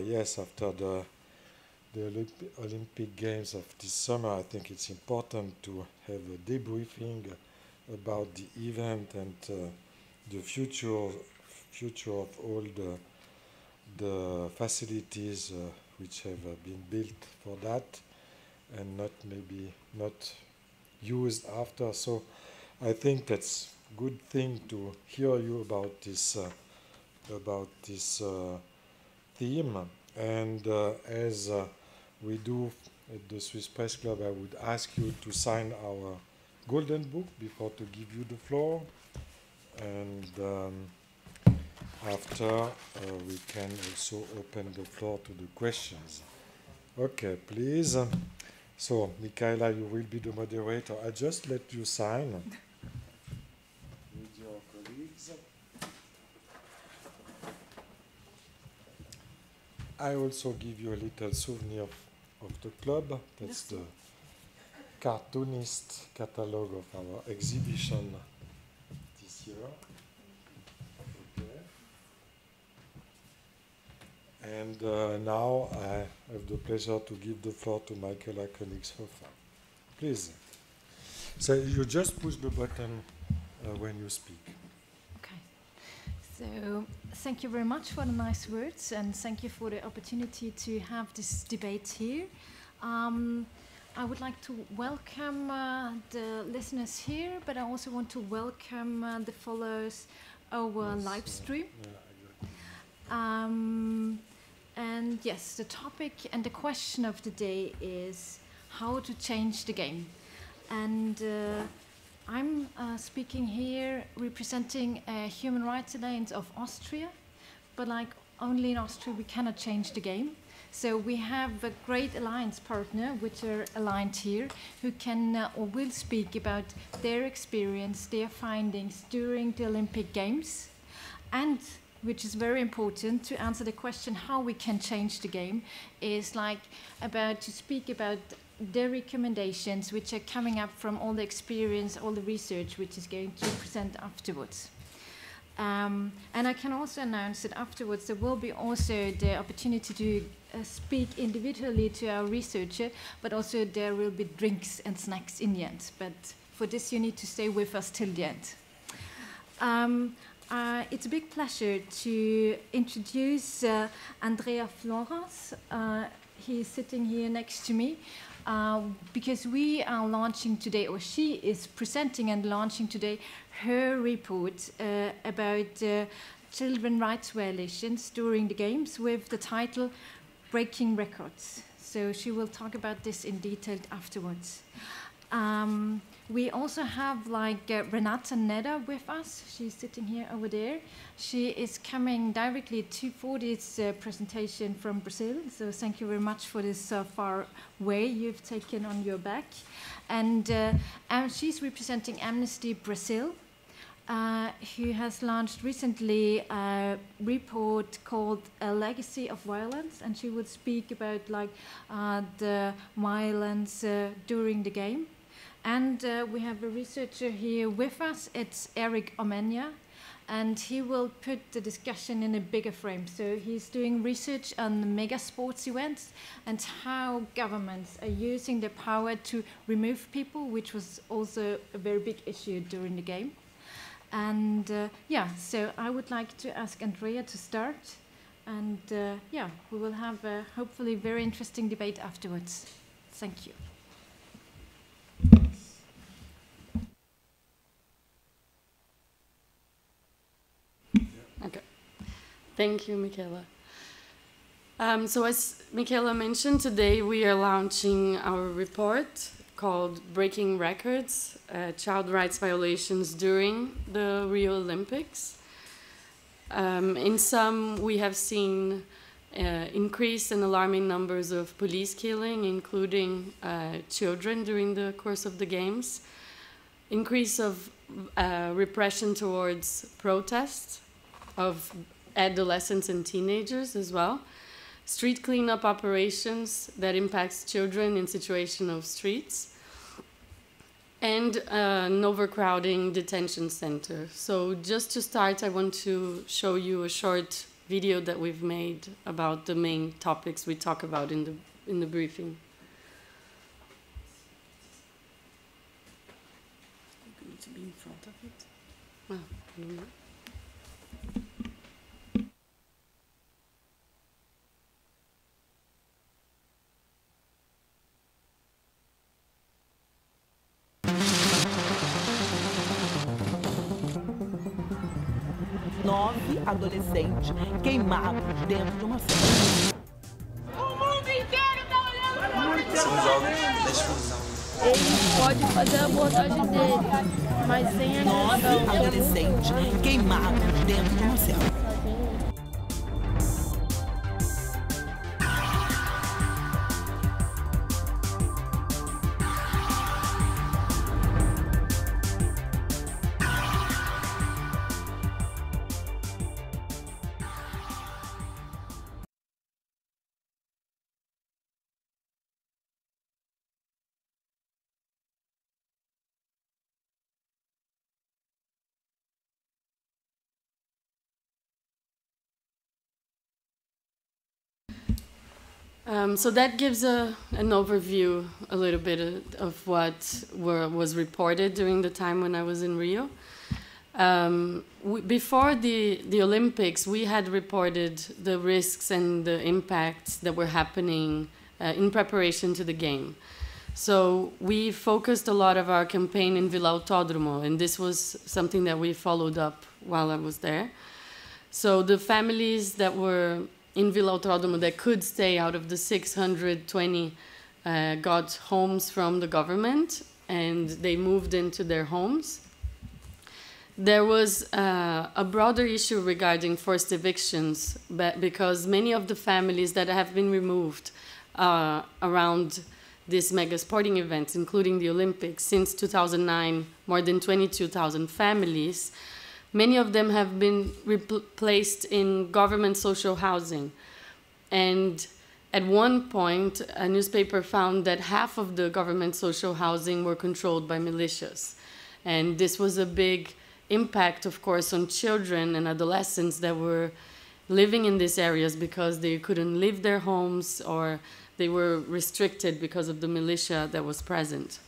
Yes, after the Olympic Games of this summer, I think it's important to have a debriefing about the event and the future of all the facilities which have been built for that and not used after. So I think that's good thing to hear you about this theme. And as we do at the Swiss Press Club, I would ask you to sign our golden book before to give you the floor. And after, we can also open the floor to the questions. Okay, please. So, Michaela, you will be the moderator. I just let you sign with your colleagues. I also give you a little souvenir of the club. That's the cartoonist catalog of our exhibition this year. Okay. And now I have the pleasure to give the floor to Michaela Königshofer. Please. So you just push the button when you speak. Okay. So thank you very much for the nice words, and thank you for the opportunity to have this debate here. I would like to welcome the listeners here, but I also want to welcome the followers over live stream. And yes, the topic and the question of the day is how to change the game. And I'm speaking here representing a Human Rights Alliance of Austria, but like only in Austria we cannot change the game. So we have a great alliance partner, which are aligned here, who can or will speak about their experience, their findings during the Olympic Games, and which is very important to answer the question how we can change the game, is like about to speak about the recommendations which are coming up from all the experience, all the research which is going to present afterwards. And I can also announce that afterwards there will be also the opportunity to speak individually to our researcher, but also there will be drinks and snacks in the end. But for this you need to stay with us till the end. It's a big pleasure to introduce Andrea Florence. He's sitting here next to me because we are launching today, or she is presenting and launching today, her report about children's rights violations during the Games with the title Breaking Records. So she will talk about this in detail afterwards. We also have Renata Neda with us. She's sitting here over there. She is coming directly for this presentation from Brazil. So thank you very much for this far way you've taken on your back. And she's representing Amnesty Brazil, who has launched recently a report called A Legacy of Violence. And she would speak about the violence during the game. And we have a researcher here with us. It's Eric Omenia, and he will put the discussion in a bigger frame. So he's doing research on mega sports events and how governments are using their power to remove people, which was also a very big issue during the game. And so I would like to ask Andrea to start. And we will have a hopefully very interesting debate afterwards. Thank you. Okay. Thank you, Michaela. So as Michaela mentioned, today we are launching our report called Breaking Records, Child Rights Violations During the Rio Olympics. In some, we have seen increased and alarming numbers of police killing, including children during the course of the Games, increase of repression towards protests of adolescents and teenagers as well, street cleanup operations that impacts children in situation of streets, and an overcrowding detention center. So just to start, I want to show you a short video that we've made about the main topics we talk about in the briefing. You need to be in front of it. Oh, I don't know. 9 adolescentes queimados dentro de uma festa. O mundo inteiro tá olhando. São jovens, 10 função. Ele pode fazer a abordagem dele, mas sem a 9 adolescentes queimados dentro de uma cela. So that gives an overview, a little bit of what was reported during the time when I was in Rio. Before the Olympics, we had reported the risks and the impacts that were happening in preparation to the game. So we focused a lot of our campaign in Vila Autódromo, and this was something that we followed up while I was there. So the families that were in Vila Autódromo that could stay out of the 620 got homes from the government, and they moved into their homes. There was a broader issue regarding forced evictions, because many of the families that have been removed around these mega sporting events, including the Olympics, since 2009, more than 22,000 families, many of them have been replaced in government social housing. And at one point, a newspaper found that half of the government social housing were controlled by militias. And this was a big impact, of course, on children and adolescents that were living in these areas because they couldn't leave their homes, or they were restricted because of the militia that was present.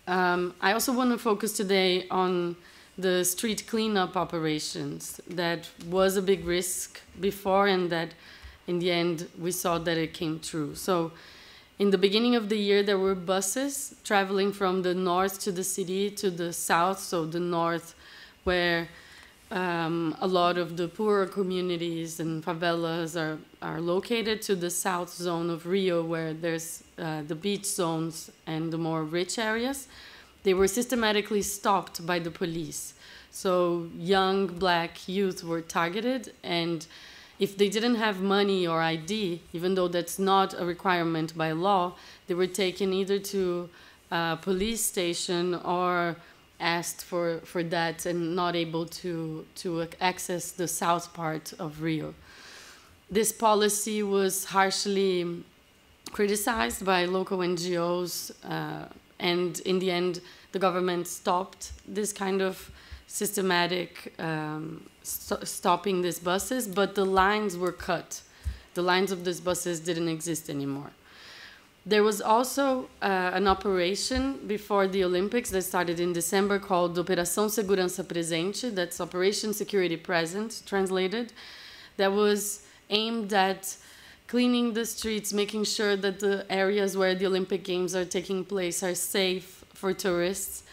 I also want to focus today on the street cleanup operations. That was a big risk before, and that in the end we saw that it came true. So in the beginning of the year, there were buses traveling from the north to the city to the south, so the north, where a lot of the poorer communities and favelas are located, to the south zone of Rio, where there's the beach zones and the more rich areas. They were systematically stopped by the police. So young black youth were targeted, and if they didn't have money or ID, even though that's not a requirement by law, they were taken either to a police station or asked for that and not able to access the south part of Rio. This policy was harshly criticized by local NGOs, and in the end, the government stopped this kind of systematic stopping these buses, but the lines were cut. The lines of these buses didn't exist anymore. There was also an operation before the Olympics that started in December called Operação Segurança Presente, that's Operation Security Present, translated, that was aimed at cleaning the streets, making sure that the areas where the Olympic Games are taking place are safe for tourists.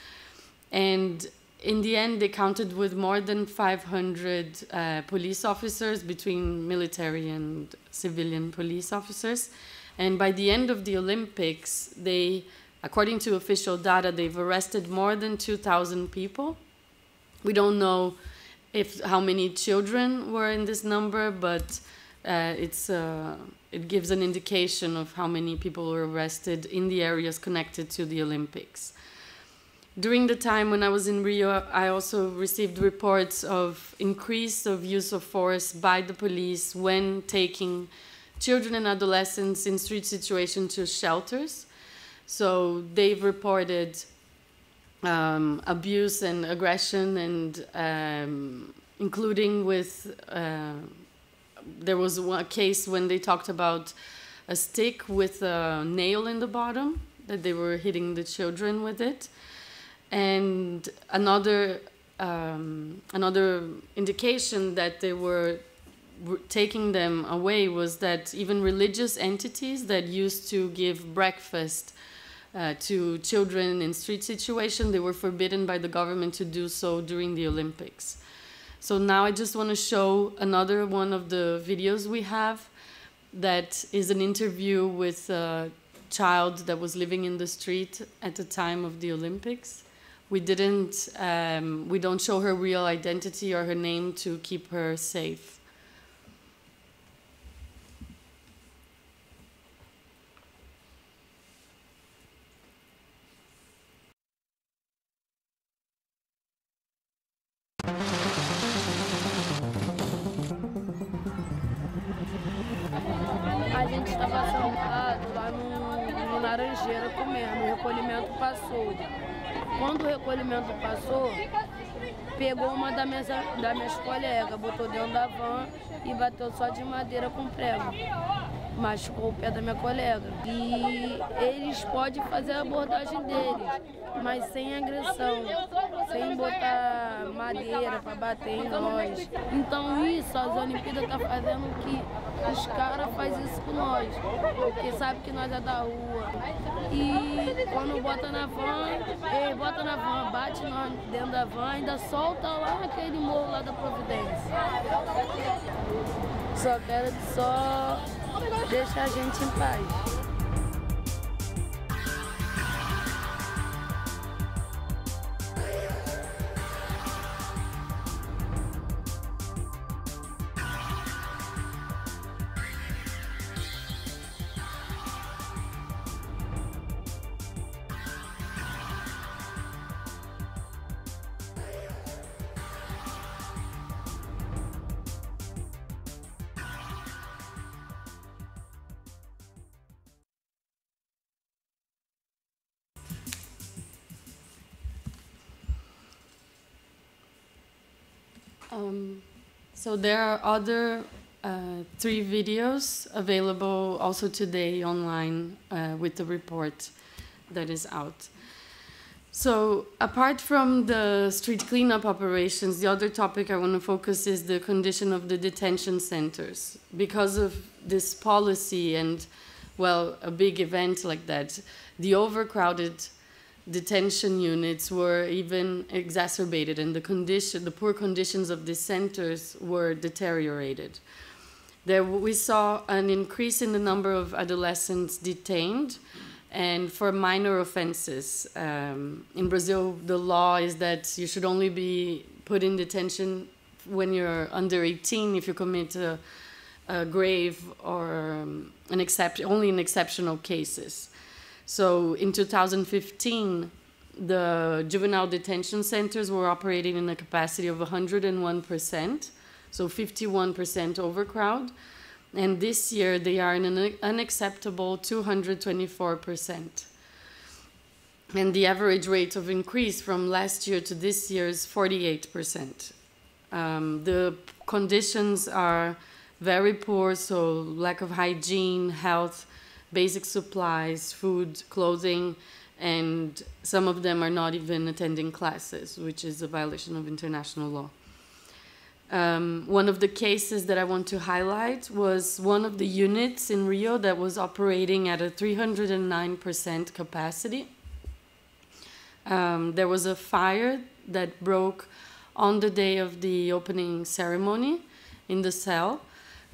And in the end, they counted with more than 500 police officers, between military and civilian police officers. And by the end of the Olympics, they, according to official data, they've arrested more than 2,000 people. We don't know how many children were in this number, but it gives an indication of how many people were arrested in the areas connected to the Olympics. During the time when I was in Rio, I also received reports of increase of use of force by the police when taking children and adolescents in street situations to shelters. So they've reported abuse and aggression and including with, there was a case when they talked about a stick with a nail in the bottom, that they were hitting the children with it. And another indication that they were taking them away was that even religious entities that used to give breakfast to children in street situation, they were forbidden by the government to do so during the Olympics. So now I just want to show another one of the videos we have that is an interview with a child that was living in the street at the time of the Olympics. We don't show her real identity or her name to keep her safe. A gente estava sentado lá no Laranjeira comendo, o recolhimento passou. Quando o recolhimento passou, pegou uma das minhas colegas, botou dentro da van e bateu só de madeira com prego. Machucou o pé da minha colega. E eles podem fazer a abordagem deles, mas sem agressão, sem botar madeira para bater em nós. Então isso, as Olimpíadas estão fazendo que os caras fazem isso com nós, porque sabe que nós é da rua. E quando bota na van, eles botam na van, bate nós dentro da van, ainda solta lá aquele morro lá da Providência. Só quero deixar a gente em paz. So there are other 3 videos available also today online with the report that is out. So apart from the street cleanup operations, the other topic I want to focus is the condition of the detention centers. Because of this policy and, well, a big event like that, the overcrowded detention units were even exacerbated, and the poor conditions of these centers were deteriorated. There we saw an increase in the number of adolescents detained, and for minor offenses. In Brazil, the law is that you should only be put in detention when you're under 18 if you commit a grave or only in exceptional cases. So in 2015, the juvenile detention centers were operating in a capacity of 101%, so 51% overcrowd. And this year, they are in an unacceptable 224%. And the average rate of increase from last year to this year is 48%. The conditions are very poor, so lack of hygiene, health, basic supplies, food, clothing, and some of them are not even attending classes, which is a violation of international law. One of the cases that I want to highlight was one of the units in Rio that was operating at a 309% capacity. There was a fire that broke on the day of the opening ceremony in the cell.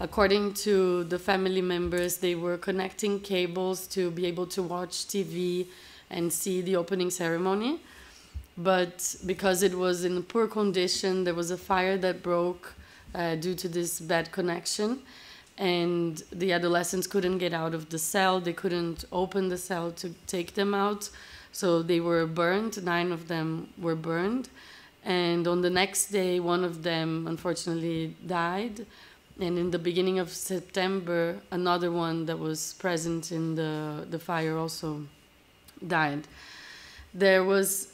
According to the family members, they were connecting cables to be able to watch TV and see the opening ceremony. But because it was in poor condition, there was a fire that broke due to this bad connection. And the adolescents couldn't get out of the cell. They couldn't open the cell to take them out. So they were burned. 9 of them were burned. And on the next day, one of them unfortunately died. And in the beginning of September, another one that was present in the fire also died. There was,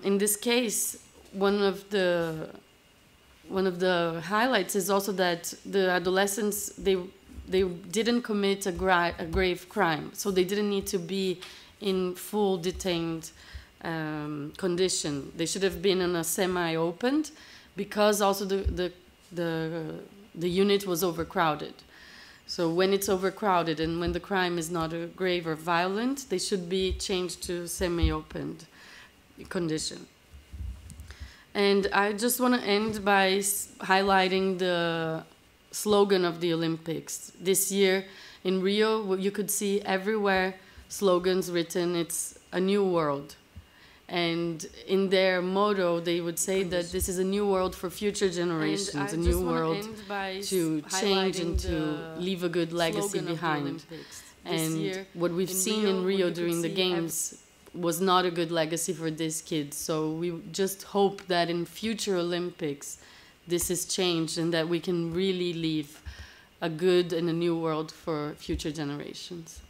in this case, one of the one of the highlights is also that the adolescents, they didn't commit a grave crime, so they didn't need to be in full detained condition. They should have been in a semi-opened, because also the unit was overcrowded. So when it's overcrowded and when the crime is not grave or violent, they should be changed to semi-opened condition. And I just want to end by highlighting the slogan of the Olympics. This year in Rio, you could see everywhere slogans written, it's a new world. And in their motto, they would say that this is a new world for future generations, a new world to change and to leave a good legacy behind. And what we've seen in Rio during the Games was not a good legacy for these kids. So we just hope that in future Olympics, this is changed and that we can really leave a good and a new world for future generations.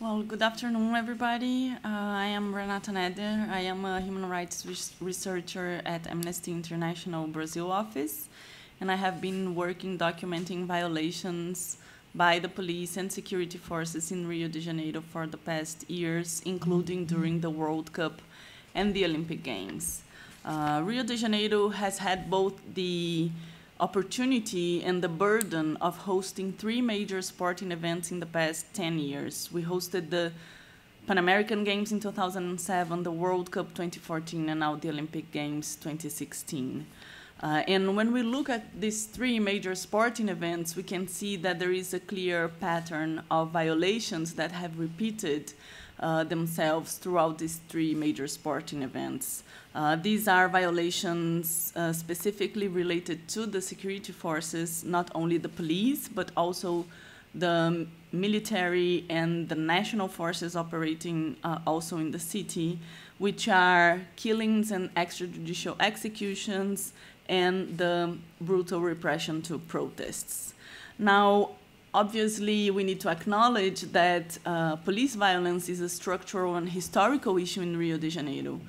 Well, good afternoon, everybody. I am Renata Neder. I am a human rights researcher at Amnesty International Brazil office, and I have been working documenting violations by the police and security forces in Rio de Janeiro for the past years, including during the World Cup and the Olympic Games. Rio de Janeiro has had both the opportunity and the burden of hosting 3 major sporting events in the past 10 years. We hosted the Pan American Games in 2007, the World Cup 2014, and now the Olympic Games 2016. And when we look at these 3 major sporting events, we can see that there is a clear pattern of violations that have repeated themselves throughout these 3 major sporting events. These are violations specifically related to the security forces, not only the police, but also the military and the national forces operating also in the city, which are killings and extrajudicial executions and the brutal repression to protests. Now, obviously, we need to acknowledge that police violence is a structural and historical issue in Rio de Janeiro.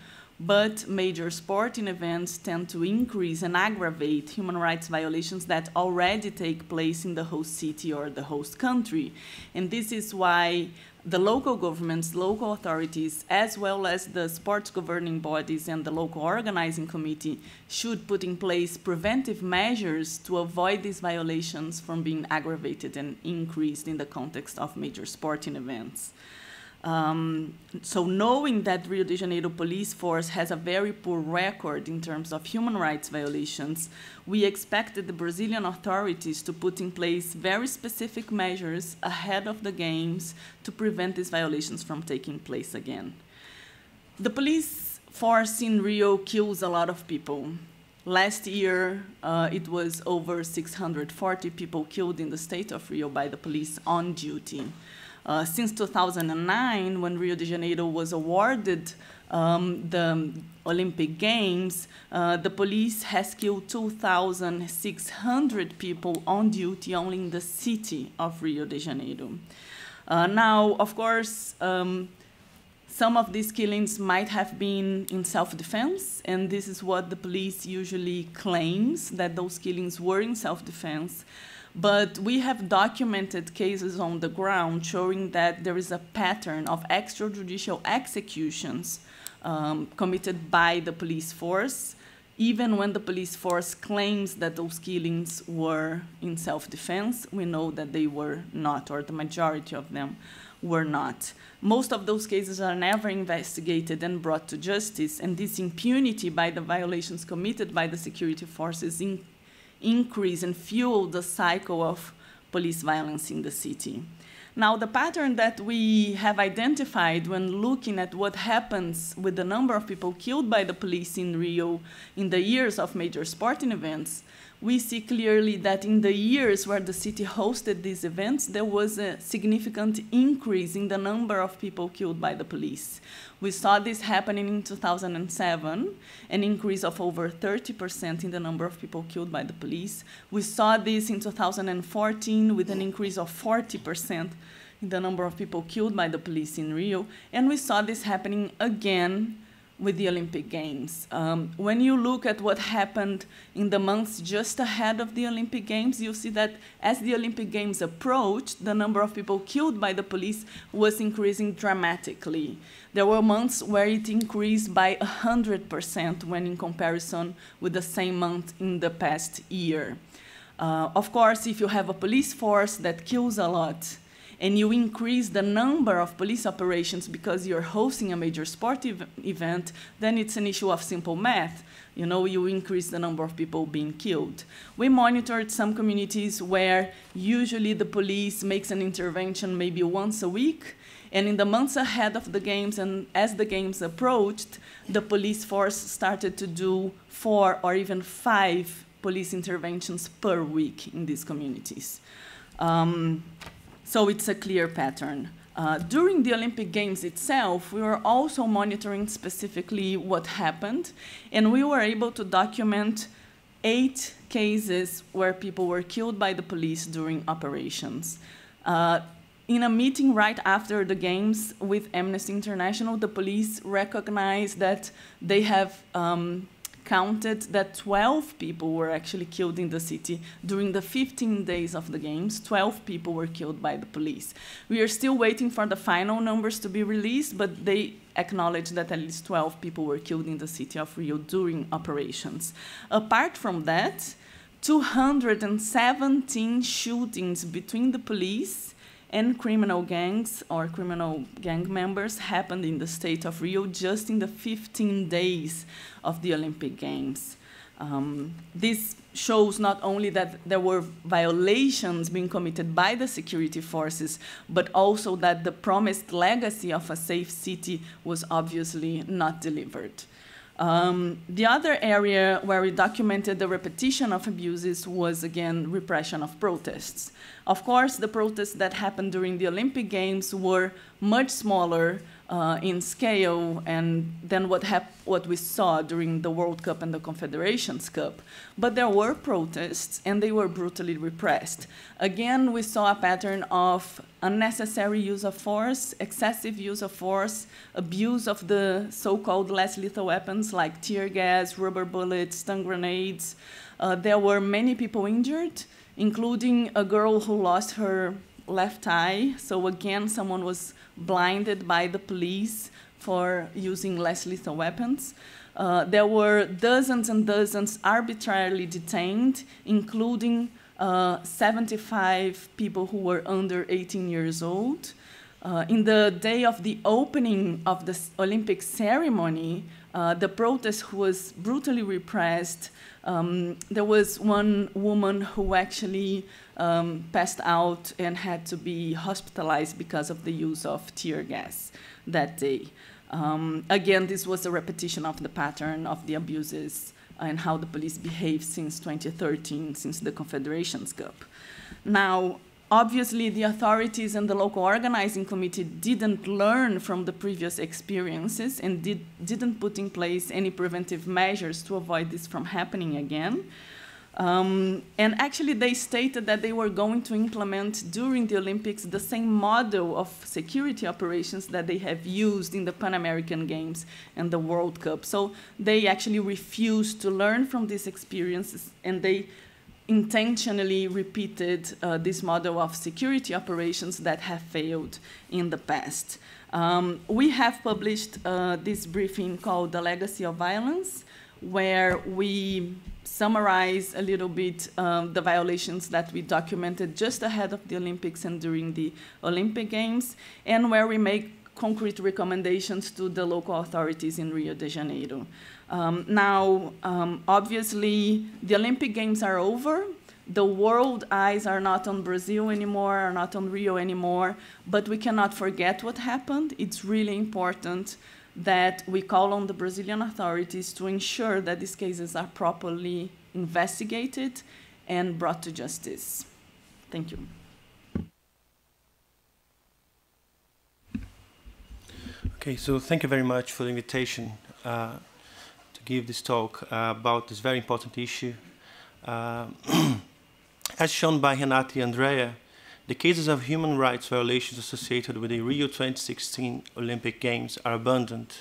But major sporting events tend to increase and aggravate human rights violations that already take place in the host city or the host country. And this is why the local governments, local authorities, as well as the sports governing bodies and the local organizing committee should put in place preventive measures to avoid these violations from being aggravated and increased in the context of major sporting events. So knowing that Rio de Janeiro police force has a very poor record in terms of human rights violations, we expected the Brazilian authorities to put in place very specific measures ahead of the Games to prevent these violations from taking place again. The police force in Rio kills a lot of people. Last year, it was over 640 people killed in the state of Rio by the police on duty. Since 2009, when Rio de Janeiro was awarded the Olympic Games, the police has killed 2,600 people on duty only in the city of Rio de Janeiro. Now, of course, some of these killings might have been in self-defense, and this is what the police usually claims, that those killings were in self-defense. But we have documented cases on the ground showing that there is a pattern of extrajudicial executions committed by the police force, even when the police force claims that those killings were in self-defense. We know that they were not, or the majority of them were not. Most of those cases are never investigated and brought to justice, and this impunity by the violations committed by the security forces increase and fuel the cycle of police violence in the city. Now, the pattern that we have identified when looking at what happens with the number of people killed by the police in Rio in the years of major sporting events, we see clearly that in the years where the city hosted these events, there was a significant increase in the number of people killed by the police. We saw this happening in 2007, an increase of over 30% in the number of people killed by the police. We saw this in 2014 with an increase of 40% in the number of people killed by the police in Rio. And we saw this happening again with the Olympic Games. When you look at what happened in the months just ahead of the Olympic Games, you see that as the Olympic Games approached, the number of people killed by the police was increasing dramatically. There were months where it increased by 100% when in comparison with the same month in the past year. Of course, if you have a police force that kills a lot, and you increase the number of police operations because you're hosting a major sport event, then it's an issue of simple math. You know, you increase the number of people being killed. We monitored some communities where usually the police makes an intervention maybe once a week, and in the months ahead of the games and as the games approached, the police force started to do 4 or even 5 police interventions per week in these communities. So it's a clear pattern. During the Olympic Games itself, we were also monitoring specifically what happened, and we were able to document 8 cases where people were killed by the police during operations. In a meeting right after the Games with Amnesty International, the police recognized that they have counted that 12 people were actually killed in the city during the 15 days of the Games. 12 people were killed by the police. We are still waiting for the final numbers to be released, but they acknowledge that at least 12 people were killed in the city of Rio during operations. Apart from that, 217 shootings between the police and criminal gangs or criminal gang members happened in the state of Rio just in the 15 days of the Olympic Games. This shows not only that there were violations being committed by the security forces, but also that the promised legacy of a safe city was obviously not delivered. The other area where we documented the repetition of abuses was, again, repression of protests. Of course, the protests that happened during the Olympic Games were much smaller in scale than what we saw during the World Cup and the Confederations Cup. But there were protests, and they were brutally repressed. Again, we saw a pattern of unnecessary use of force, excessive use of force, abuse of the so-called less lethal weapons like tear gas, rubber bullets, stun grenades. There were many people injured, including a girl who lost her left eye. So again, someone was blinded by the police for using less lethal weapons. There were dozens and dozens arbitrarily detained, including 75 people who were under 18 years old. In the day of the opening of the Olympic ceremony, the protest was brutally repressed. There was one woman who actually passed out and had to be hospitalized because of the use of tear gas that day. Again, this was a repetition of the pattern of the abuses and how the police behaved since 2013, since the Confederations Cup. Now, obviously, the authorities and the local organizing committee didn't learn from the previous experiences and didn't put in place any preventive measures to avoid this from happening again. And actually, they stated that they were going to implement during the Olympics the same model of security operations that they have used in the Pan American Games and the World Cup. So they actually refused to learn from these experiences, and they intentionally repeated this model of security operations that have failed in the past. We have published this briefing called The Legacy of Violence, where we summarize a little bit the violations that we documented just ahead of the Olympics and during the Olympic Games, and where we make concrete recommendations to the local authorities in Rio de Janeiro. Now, obviously, the Olympic Games are over. The world eyes are not on Brazil anymore, are not on Rio anymore, but we cannot forget what happened. It's really important that we call on the Brazilian authorities to ensure that these cases are properly investigated and brought to justice. Thank you. Okay, so thank you very much for the invitation to give this talk about this very important issue. As shown by Renata and Andrea, the cases of human rights violations associated with the Rio 2016 Olympic Games are abundant.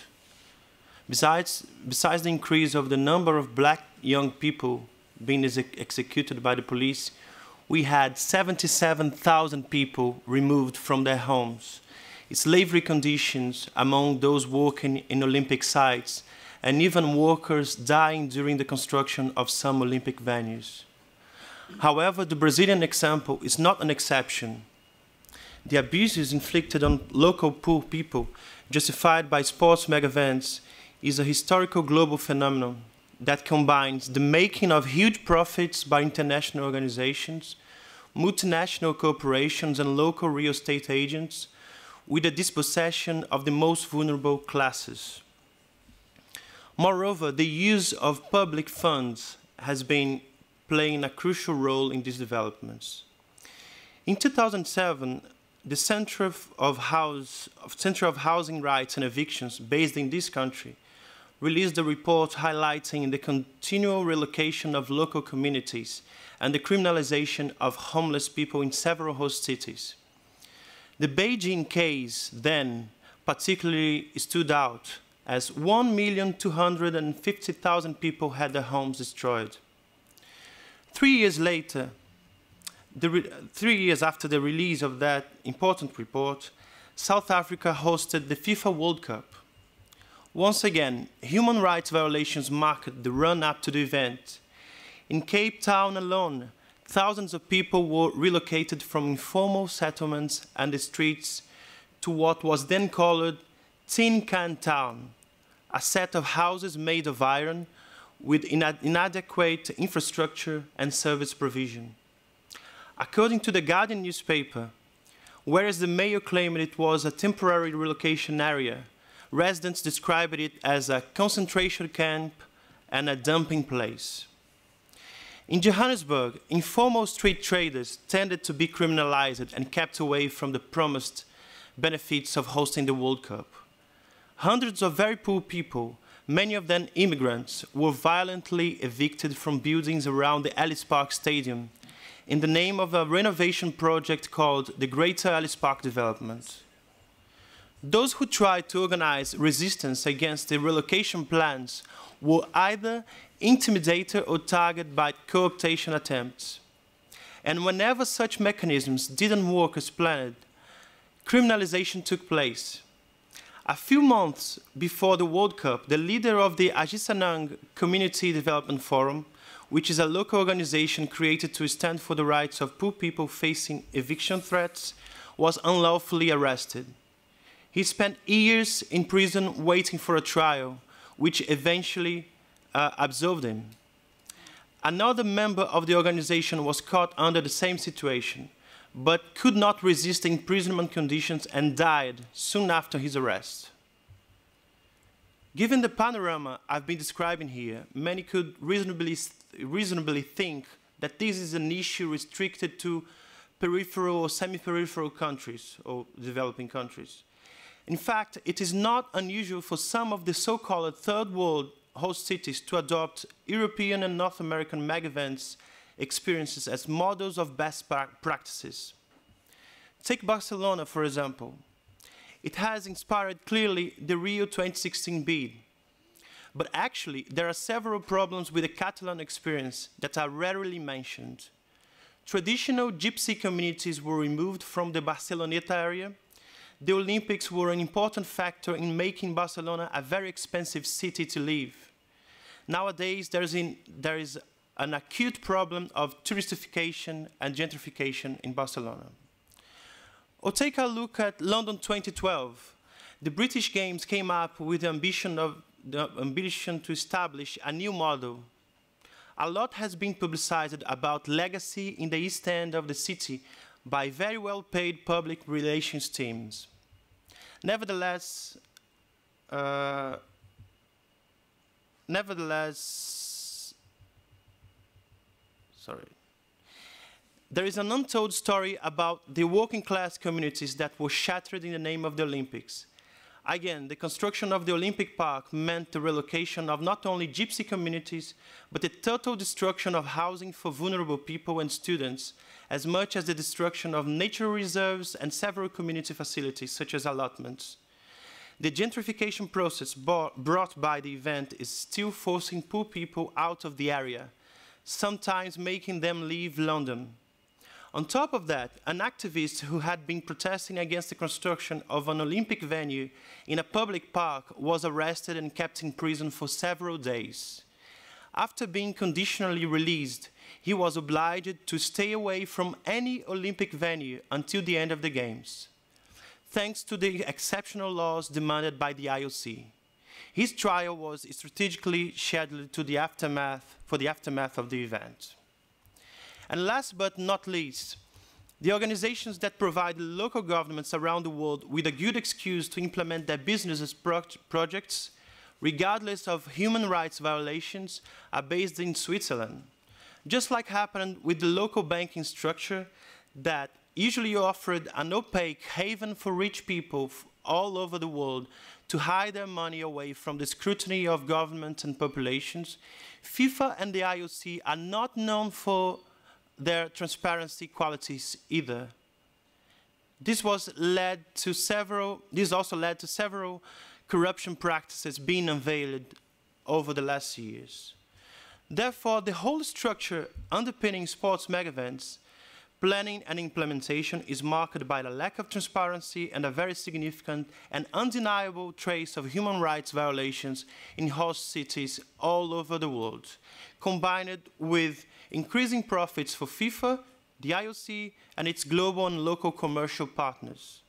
Besides the increase of the number of black young people being executed by the police, we had 77,000 people removed from their homes, slavery conditions among those working in Olympic sites, and even workers dying during the construction of some Olympic venues. However, the Brazilian example is not an exception. The abuses inflicted on local poor people, justified by sports mega events, is a historical global phenomenon that combines the making of huge profits by international organizations, multinational corporations, and local real estate agents with the dispossession of the most vulnerable classes. Moreover, the use of public funds has been playing a crucial role in these developments. In 2007, the Center of Housing Rights and Evictions, based in this country, released a report highlighting the continual relocation of local communities and the criminalization of homeless people in several host cities. The Beijing case then particularly stood out, as 1,250,000 people had their homes destroyed. 3 years later, 3 years after the release of that important report, South Africa hosted the FIFA World Cup. Once again, human rights violations marked the run-up to the event. In Cape Town alone, thousands of people were relocated from informal settlements and the streets to what was then called Tin Can Town, a set of houses made of iron with inadequate infrastructure and service provision. According to the Guardian newspaper, whereas the mayor claimed it was a temporary relocation area, residents described it as a concentration camp and a dumping place. In Johannesburg, informal street traders tended to be criminalized and kept away from the promised benefits of hosting the World Cup. Hundreds of very poor people, many of them immigrants, were violently evicted from buildings around the Ellis Park Stadium in the name of a renovation project called the Greater Ellis Park Development. Those who tried to organize resistance against the relocation plans were either intimidated or targeted by cooptation attempts. And whenever such mechanisms didn't work as planned, criminalization took place. A few months before the World Cup, the leader of the Ajisanang Community Development Forum, which is a local organization created to stand for the rights of poor people facing eviction threats, was unlawfully arrested. He spent years in prison waiting for a trial, which eventually absolved him. Another member of the organization was caught under the same situation, but could not resist the imprisonment conditions and died soon after his arrest. Given the panorama I've been describing here, many could reasonably think that this is an issue restricted to peripheral or semi-peripheral countries or developing countries. In fact, it is not unusual for some of the so-called third world host cities to adopt European and North American mega events experiences as models of best practices. Take Barcelona, for example. It has inspired clearly the Rio 2016 bid. But actually, there are several problems with the Catalan experience that are rarely mentioned. Traditional gypsy communities were removed from the Barceloneta area. The Olympics were an important factor in making Barcelona a very expensive city to live. Nowadays, there is an acute problem of touristification and gentrification in Barcelona. Or take a look at London 2012. The British Games came up with the ambition to establish a new model. A lot has been publicized about legacy in the East End of the city by very well-paid public relations teams. Nevertheless, sorry. There is an untold story about the working class communities that were shattered in the name of the Olympics. Again, the construction of the Olympic Park meant the relocation of not only gypsy communities, but the total destruction of housing for vulnerable people and students, as much as the destruction of nature reserves and several community facilities, such as allotments. The gentrification process brought by the event is still forcing poor people out of the area, sometimes making them leave London. On top of that, an activist who had been protesting against the construction of an Olympic venue in a public park was arrested and kept in prison for several days. After being conditionally released, he was obliged to stay away from any Olympic venue until the end of the Games, thanks to the exceptional laws demanded by the IOC. His trial was strategically scheduled for the aftermath of the event. And last but not least, the organizations that provide local governments around the world with a good excuse to implement their business projects, regardless of human rights violations, are based in Switzerland. Just like happened with the local banking structure that usually offered an opaque haven for rich people all over the world to hide their money away from the scrutiny of governments and populations, FIFA and the IOC are not known for their transparency qualities either. This also led to several corruption practices being unveiled over the last years. Therefore, the whole structure underpinning sports mega events, planning and implementation is marked by the lack of transparency and a very significant and undeniable trace of human rights violations in host cities all over the world, combined with increasing profits for FIFA, the IOC, and its global and local commercial partners.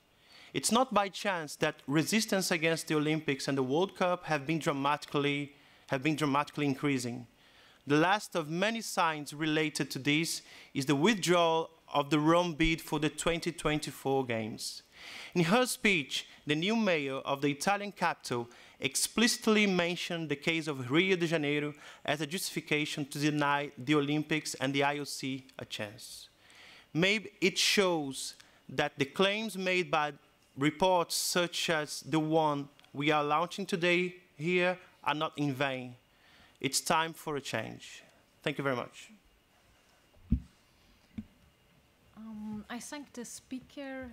It's not by chance that resistance against the Olympics and the World Cup have been dramatically increasing. The last of many signs related to this is the withdrawal of the Rome bid for the 2024 Games. In her speech, the new mayor of the Italian capital explicitly mentioned the case of Rio de Janeiro as a justification to deny the Olympics and the IOC a chance. Maybe it shows that the claims made by reports such as the one we are launching today here are not in vain. It's time for a change. Thank you very much. I thank the speaker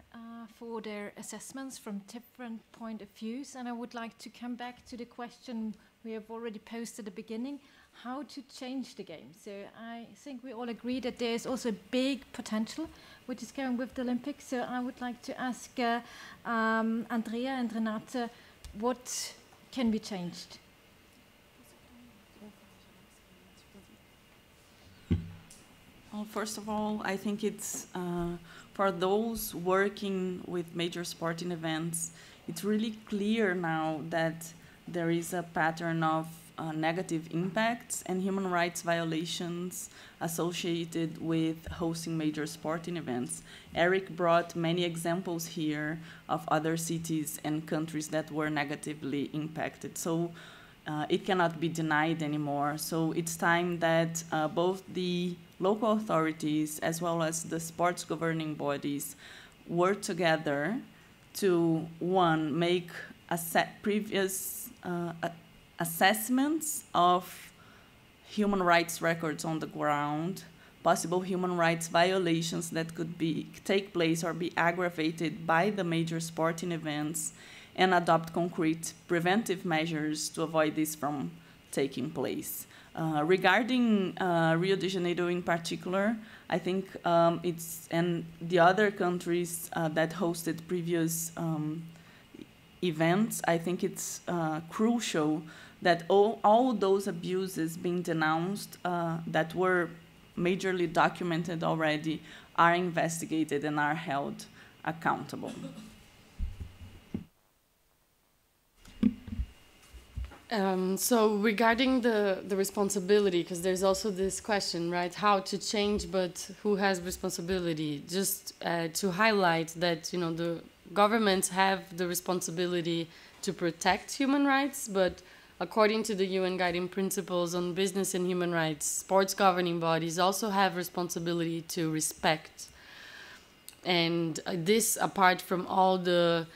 for their assessments from different point of views, and I would like to come back to the question we have already posed at the beginning, how to change the game. So I think we all agree that there is also big potential which is going with the Olympics. So I would like to ask Andrea and Renate, what can be changed? Well, first of all, I think it's for those working with major sporting events, it's really clear now that there is a pattern of negative impacts and human rights violations associated with hosting major sporting events. Eric brought many examples here of other cities and countries that were negatively impacted. So it cannot be denied anymore. So it's time that both the local authorities as well as the sports governing bodies work together to, one, make previous assessments of human rights records on the ground, possible human rights violations that could take place or be aggravated by the major sporting events, and adopt concrete preventive measures to avoid this from taking place. Regarding Rio de Janeiro in particular, I think and the other countries that hosted previous events, I think it's crucial that all those abuses being denounced that were majorly documented already are investigated and are held accountable. So regarding the responsibility, because there's also this question, right? How to change, but who has responsibility? Just to highlight that, you know, the governments have the responsibility to protect human rights, but according to the UN Guiding Principles on Business and Human Rights, sports governing bodies also have responsibility to respect. And this, apart from all the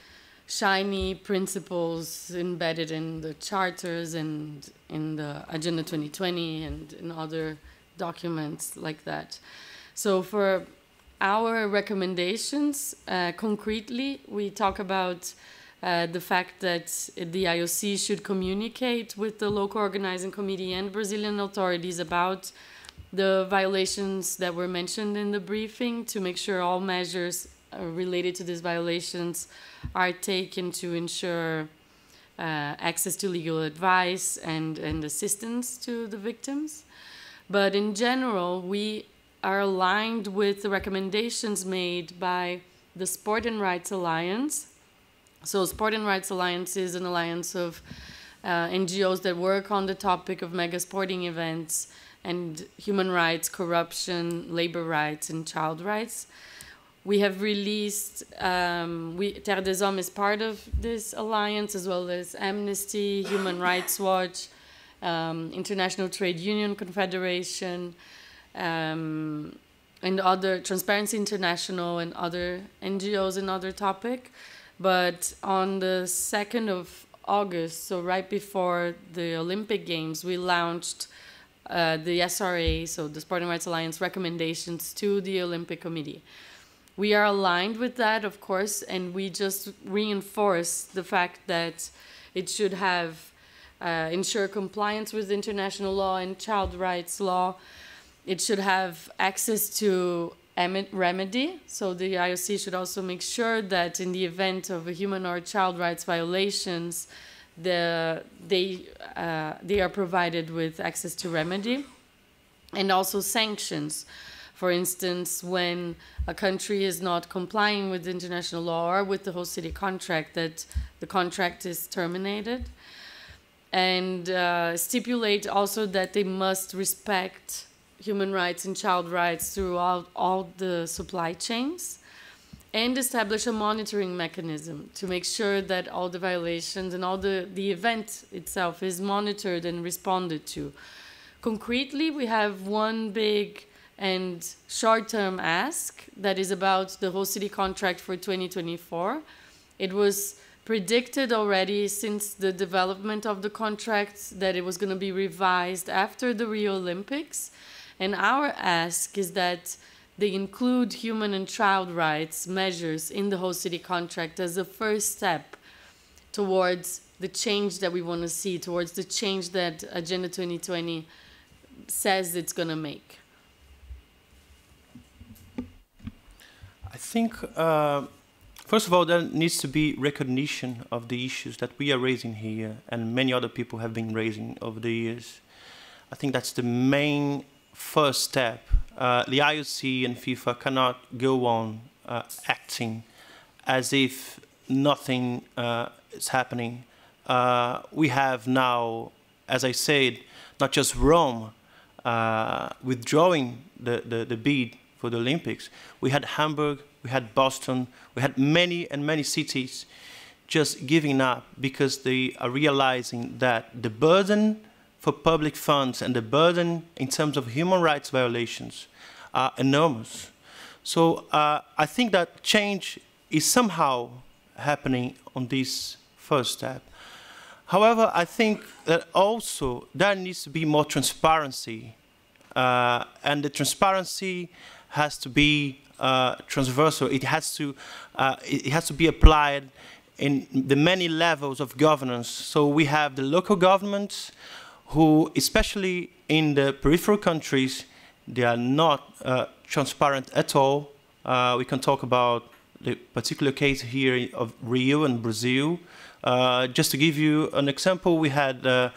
shiny principles embedded in the charters and in the Agenda 2020 and in other documents like that. So for our recommendations, concretely, we talk about the fact that the IOC should communicate with the local organizing committee and Brazilian authorities about the violations that were mentioned in the briefing, to make sure all measures related to these violations are taken to ensure access to legal advice and assistance to the victims. But in general, we are aligned with the recommendations made by the Sport and Rights Alliance. So Sport and Rights Alliance is an alliance of NGOs that work on the topic of mega sporting events and human rights, corruption, labor rights, and child rights. We have released, Terre des Hommes is part of this alliance, as well as Amnesty, Human Rights Watch, International Trade Union Confederation, and other, Transparency International and other NGOs and other topic. But on the 2nd of August, so right before the Olympic Games, we launched the SRA, so the Sport and Rights Alliance, recommendations to the Olympic Committee. We are aligned with that, of course, and we just reinforce the fact that it should have ensure compliance with international law and child rights law. It should have access to remedy, so the IOC should also make sure that in the event of a human or child rights violations, they are provided with access to remedy, and also sanctions. For instance, when a country is not complying with international law or with the host city contract, that the contract is terminated. And stipulate also that they must respect human rights and child rights throughout all the supply chains, and establish a monitoring mechanism to make sure that all the violations and all the event itself is monitored and responded to. Concretely, we have one big and short-term ask that is about the host city contract for 2024. It was predicted already since the development of the contracts that it was going to be revised after the Rio Olympics. And our ask is that they include human and child rights measures in the host city contract as a first step towards the change that we want to see, towards the change that Agenda 2020 says it's going to make. I think, first of all, there needs to be recognition of the issues that we are raising here and many other people have been raising over the years. I think that's the main first step. The IOC and FIFA cannot go on acting as if nothing is happening. We have now, as I said, not just Rome withdrawing the bid for the Olympics. We had Hamburg, we had Boston, we had many cities just giving up because they are realizing that the burden for public funds and the burden in terms of human rights violations are enormous. So I think that change is somehow happening on this first step. However, I think that also there needs to be more transparency, and the transparency has to be transversal. It has to be applied in the many levels of governance. So we have the local governments, who, especially in the peripheral countries, they are not transparent at all. We can talk about the particular case here of Rio and Brazil. Just to give you an example, we had the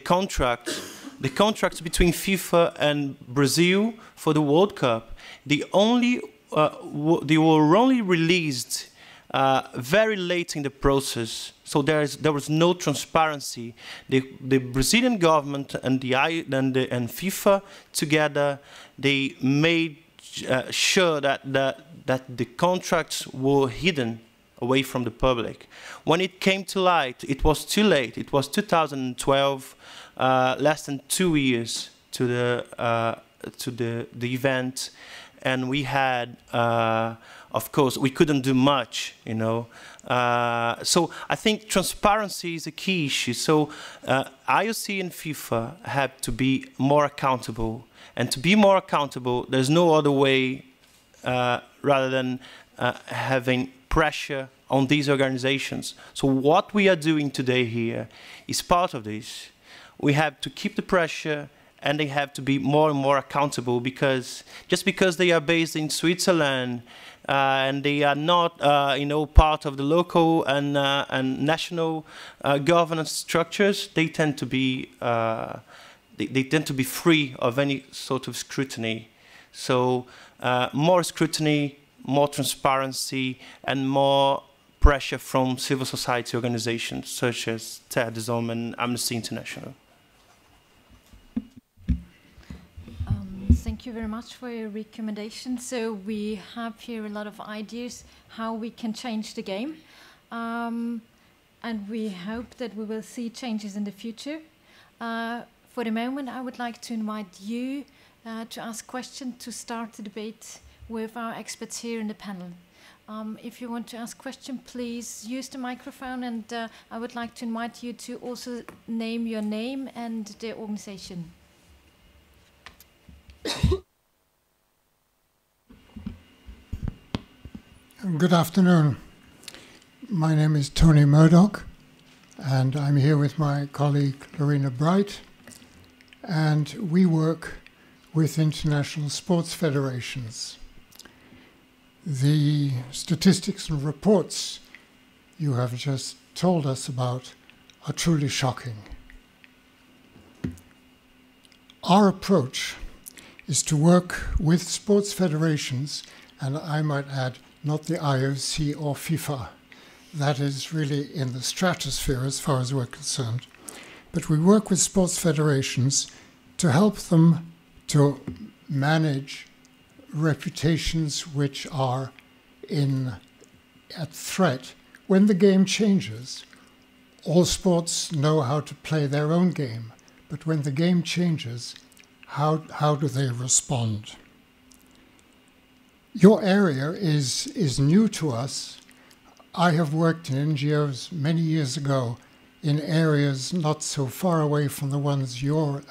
contracts between FIFA and Brazil for the World Cup. They were only released very late in the process, so there was no transparency. The Brazilian government and and FIFA together, they made sure that the contracts were hidden away from the public. When it came to light, it was too late. It was 2012, less than 2 years to the event, and we had, of course, we couldn't do much, you know. So I think transparency is a key issue. So IOC and FIFA have to be more accountable, and to be more accountable, there's no other way rather than having pressure on these organizations. So what we are doing today here is part of this. We have to keep the pressure, and they have to be more and more accountable, because just because they are based in Switzerland and they are not, you know, part of the local and national governance structures, they tend to be they tend to be free of any sort of scrutiny. So more scrutiny, more transparency, and more pressure from civil society organizations such as Terre, Hommes, and Amnesty International. Thank you very much for your recommendation. So we have here a lot of ideas how we can change the game. And we hope that we will see changes in the future. For the moment, I would like to invite you to ask questions to start the debate with our experts here in the panel. If you want to ask questions, please use the microphone, and I would like to invite you to also name your name and the organization. Good afternoon. My name is Tony Murdoch, and I'm here with my colleague Lorena Bright, and we work with international sports federations. The statistics and reports you have just told us about are truly shocking. Our approach is to work with sports federations, and I might add, not the IOC or FIFA. That is really in the stratosphere as far as we're concerned. But we work with sports federations to help them to manage reputations which are at threat. When the game changes, all sports know how to play their own game, but when the game changes, how do they respond? Your area is new to us. I have worked in NGOs many years ago in areas not so far away from the ones you're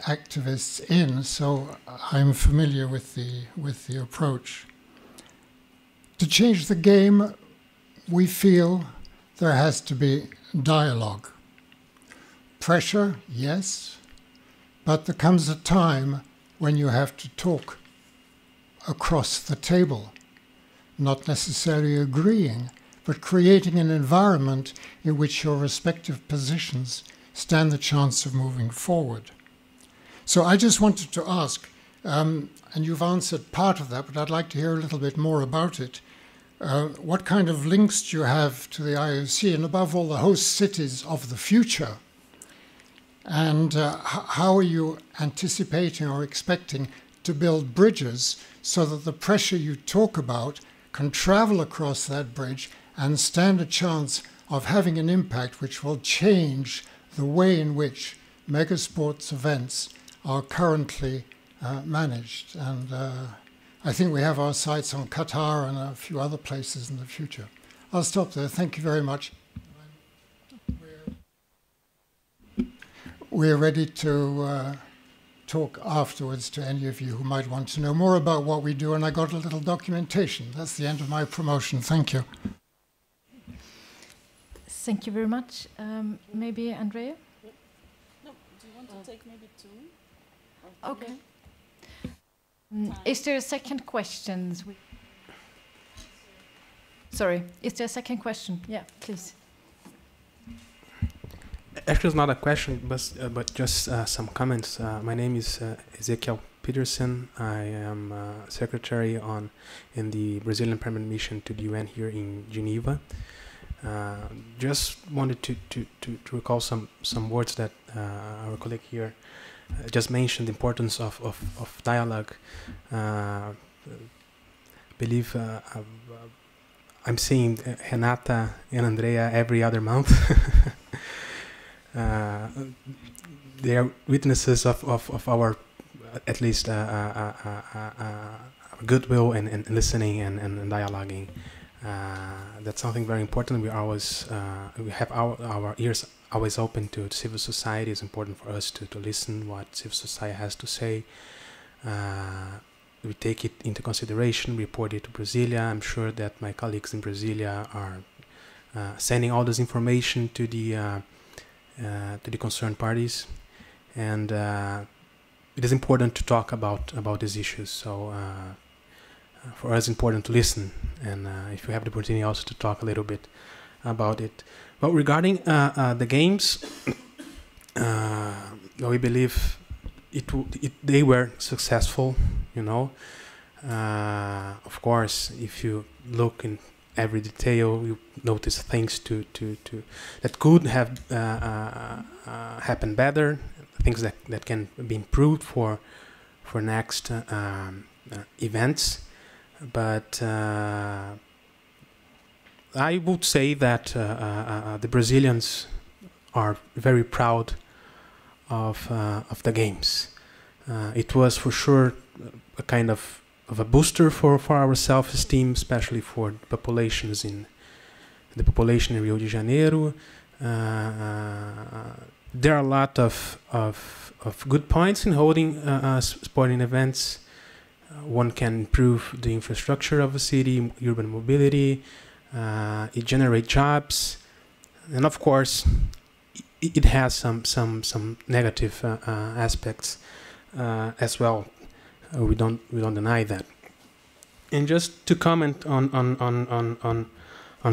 activists in, so I'm familiar with the approach. To change the game, we feel there has to be dialogue. Pressure, yes, but there comes a time when you have to talk across the table, not necessarily agreeing, but creating an environment in which your respective positions stand the chance of moving forward. So I just wanted to ask, and you've answered part of that, but I'd like to hear a little bit more about it. What kind of links do you have to the IOC, and above all, the host cities of the future? And how are you anticipating or expecting to build bridges so that the pressure you talk about can travel across that bridge and stand a chance of having an impact which will change the way in which mega sports events are currently managed? And I think we have our sights on Qatar and a few other places in the future. I'll stop there. Thank you very much. We're ready to talk afterwards to any of you who might want to know more about what we do, and I got a little documentation. That's the end of my promotion. Thank you. Thank you very much. Maybe Andrea? No, do you want to take maybe two? Okay. Is there a second question? Sorry, is there a second question? Yeah, please. Actually, it's not a question, but just some comments. My name is Ezekiel Peterson. I am secretary in the Brazilian Permanent Mission to the UN here in Geneva. Just wanted to recall some words that our colleague here just mentioned, the importance of dialogue. Believe I'm seeing Renata and Andrea every other month. They are witnesses of our, at least, goodwill and listening and dialoguing. That's something very important. We always we have our ears always open to civil society. It's important for us to listen what civil society has to say. We take it into consideration, report it to Brasilia. I'm sure that my colleagues in Brasilia are sending all this information to the concerned parties, and it is important to talk about these issues. So for us, it's important to listen, and if you have the opportunity also to talk a little bit about it. But regarding the games, we believe they were successful. You know, of course, if you look in every detail, you notice things that could have happened better, things that can be improved for next events. But I would say that the Brazilians are very proud of the games. It was for sure a kind of a booster for our self-esteem, especially for populations in the population in Rio de Janeiro. There are a lot of good points in holding sporting events. One can improve the infrastructure of a city, urban mobility. It generates jobs, and of course, it has some negative aspects as well. We don't deny that. And just to comment on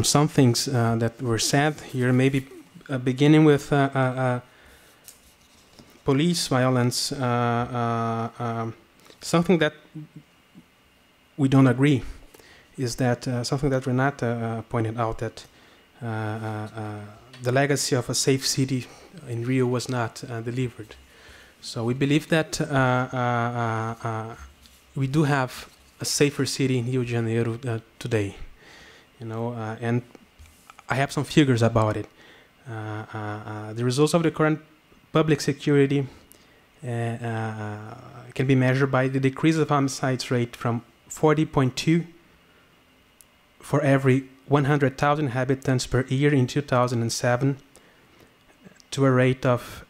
some things that were said here, maybe beginning with police violence, something that we don't agree is that something that Renata pointed out, that the legacy of a safe city in Rio was not delivered. So we believe that we do have a safer city in Rio de Janeiro today, you know, and I have some figures about it. The results of the current public security can be measured by the decrease of homicides rate from 40.2 for every 100,000 inhabitants per year in 2007 to a rate of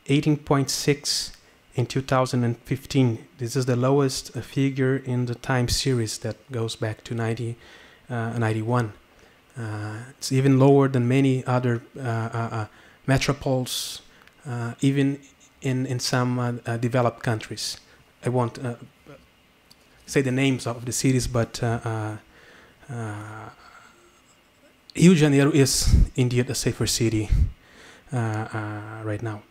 18.6 in 2015. This is the lowest figure in the time series that goes back to 1991. It's even lower than many other metropoles, even in some developed countries. I won't say the names of the cities, but Rio de Janeiro is indeed a safer city right now.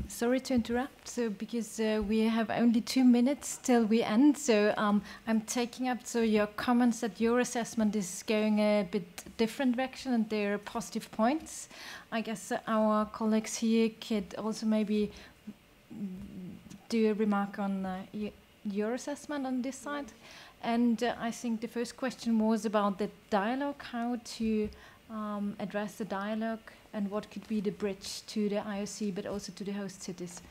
Sorry to interrupt, so because we have only 2 minutes till we end, so I'm taking up your comments that your assessment is going a bit different direction and there are positive points. I guess our colleagues here could also maybe do a remark on your assessment on this side. And I think the first question was about the dialogue, how to address the dialogue and what could be the bridge to the IOC but also to the host cities.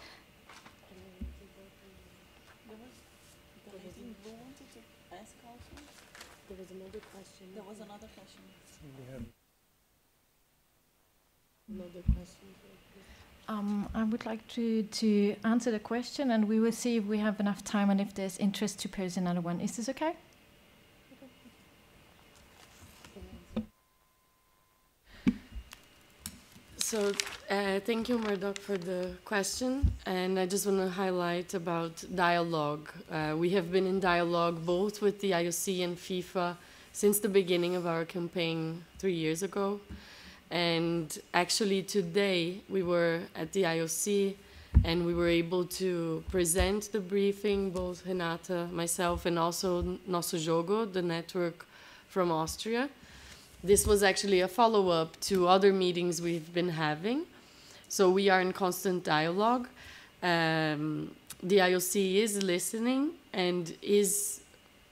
There was another question. There was another question. Another question. I would like to answer the question, and we will see if we have enough time and if there's interest to pose another one. Is this okay? So thank you, Murdoch, for the question. And I just want to highlight about dialogue. We have been in dialogue both with the IOC and FIFA since the beginning of our campaign 3 years ago. And actually today we were at the IOC and we were able to present the briefing, both Renata, myself, and also Nosso Jogo, the network from Austria. This was actually a follow-up to other meetings we've been having. So we are in constant dialogue. The IOC is listening and is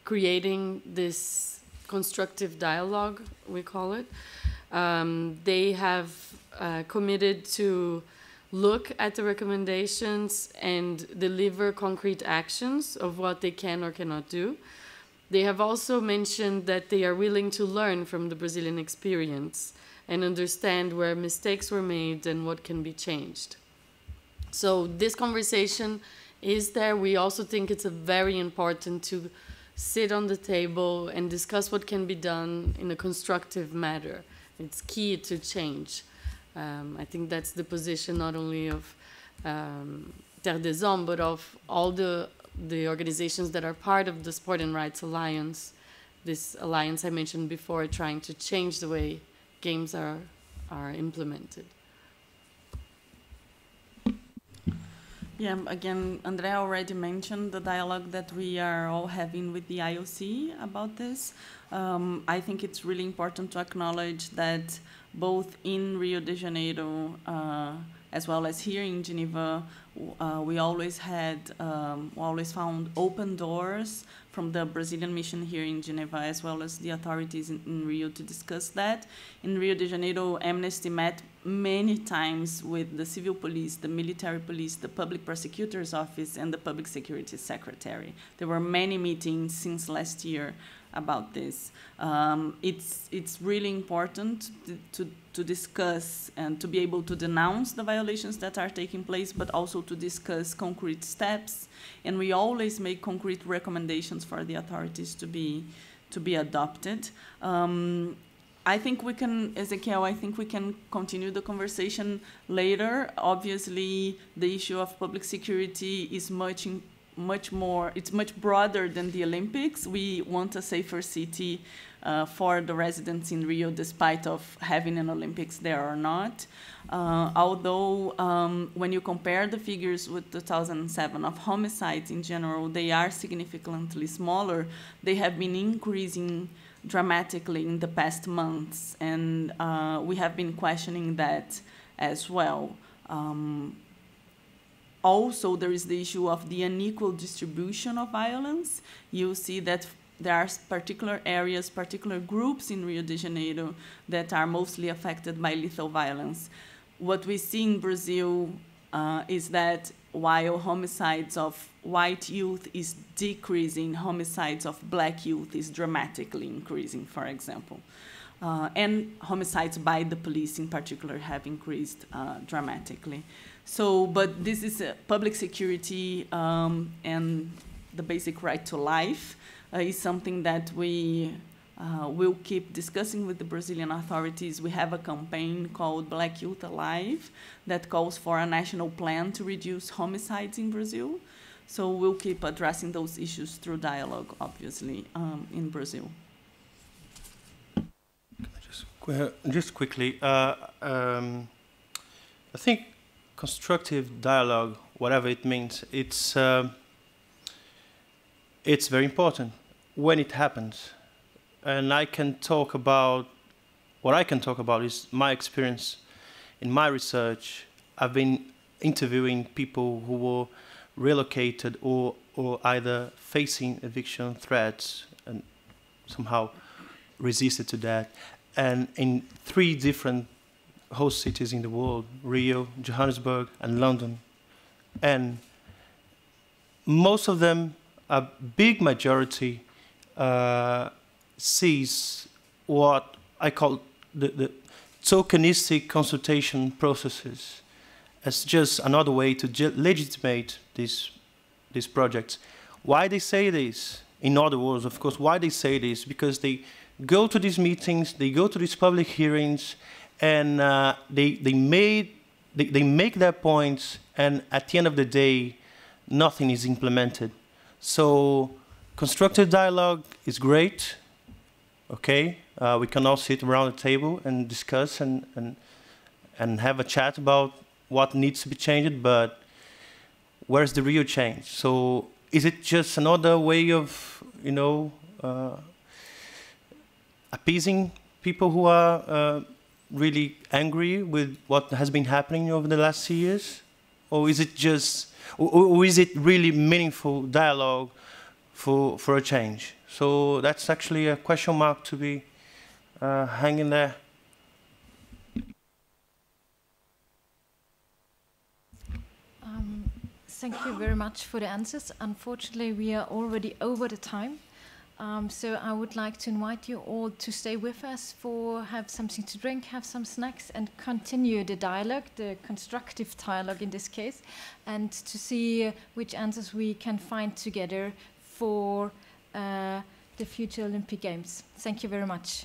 creating this constructive dialogue, we call it. They have committed to look at the recommendations and deliver concrete actions of what they can or cannot do. They have also mentioned that they are willing to learn from the Brazilian experience and understand where mistakes were made and what can be changed. So this conversation is there. We also think it's very important to sit on the table and discuss what can be done in a constructive manner. It's key to change. I think that's the position not only of Terre des Hommes, but of all the organizations that are part of the Sport and Rights Alliance. This alliance I mentioned before, trying to change the way games are implemented. Yeah, again, Andrea already mentioned the dialogue that we are all having with the IOC about this. I think it's really important to acknowledge that both in Rio de Janeiro as well as here in Geneva, we always found open doors from the Brazilian mission here in Geneva, as well as the authorities in Rio, to discuss that. In Rio de Janeiro, Amnesty met many times with the civil police, the military police, the public prosecutor's office, and the public security secretary. There were many meetings since last year about this. It's really important to discuss and to be able to denounce the violations that are taking place, but also to discuss concrete steps. And we always make concrete recommendations for the authorities to be adopted. I think we can, Ezequiel, I think we can continue the conversation later. Obviously, the issue of public security is much more, it's much broader than the Olympics. We want a safer city for the residents in Rio, despite of having an Olympics there or not. Although when you compare the figures with 2007 of homicides in general, they are significantly smaller. They have been increasing dramatically in the past months, and we have been questioning that as well. Also, there is the issue of the unequal distribution of violence. You see that there are particular areas, particular groups in Rio de Janeiro that are mostly affected by lethal violence. What we see in Brazil is that while homicides of white youth is decreasing, homicides of black youth is dramatically increasing, for example. And homicides by the police in particular have increased dramatically. So, but this is public security and the basic right to life is something that we will keep discussing with the Brazilian authorities. We have a campaign called Black Youth Alive that calls for a national plan to reduce homicides in Brazil. So we'll keep addressing those issues through dialogue, obviously, in Brazil. Just quickly, I think constructive dialogue, whatever it means, it's very important when it happens. And I can talk about, what I can talk about is my experience in my research. I've been interviewing people who were relocated or either facing eviction threats and somehow resisted to that. And in 3 different host cities in the world, Rio, Johannesburg, and London. And most of them, a big majority, sees what I call the tokenistic consultation processes as just another way to legitimate these projects. Why they say this? In other words, of course, why they say this? Because they go to these meetings, they go to these public hearings, and they make their points, and at the end of the day, nothing is implemented. So constructive dialogue is great, okay? We can all sit around the table and discuss and have a chat about what needs to be changed, but where's the real change? So is it just another way of, you know, appeasing people who are really angry with what has been happening over the last 2 years? Or is it just, or is it really meaningful dialogue for a change? So that's actually a question mark to be hanging there. Thank you very much for the answers. Unfortunately, we are already over the time. So I would like to invite you all to stay with us have something to drink, have some snacks, and continue the dialogue, the constructive dialogue in this case, and to see which answers we can find together for the future Olympic Games. Thank you very much.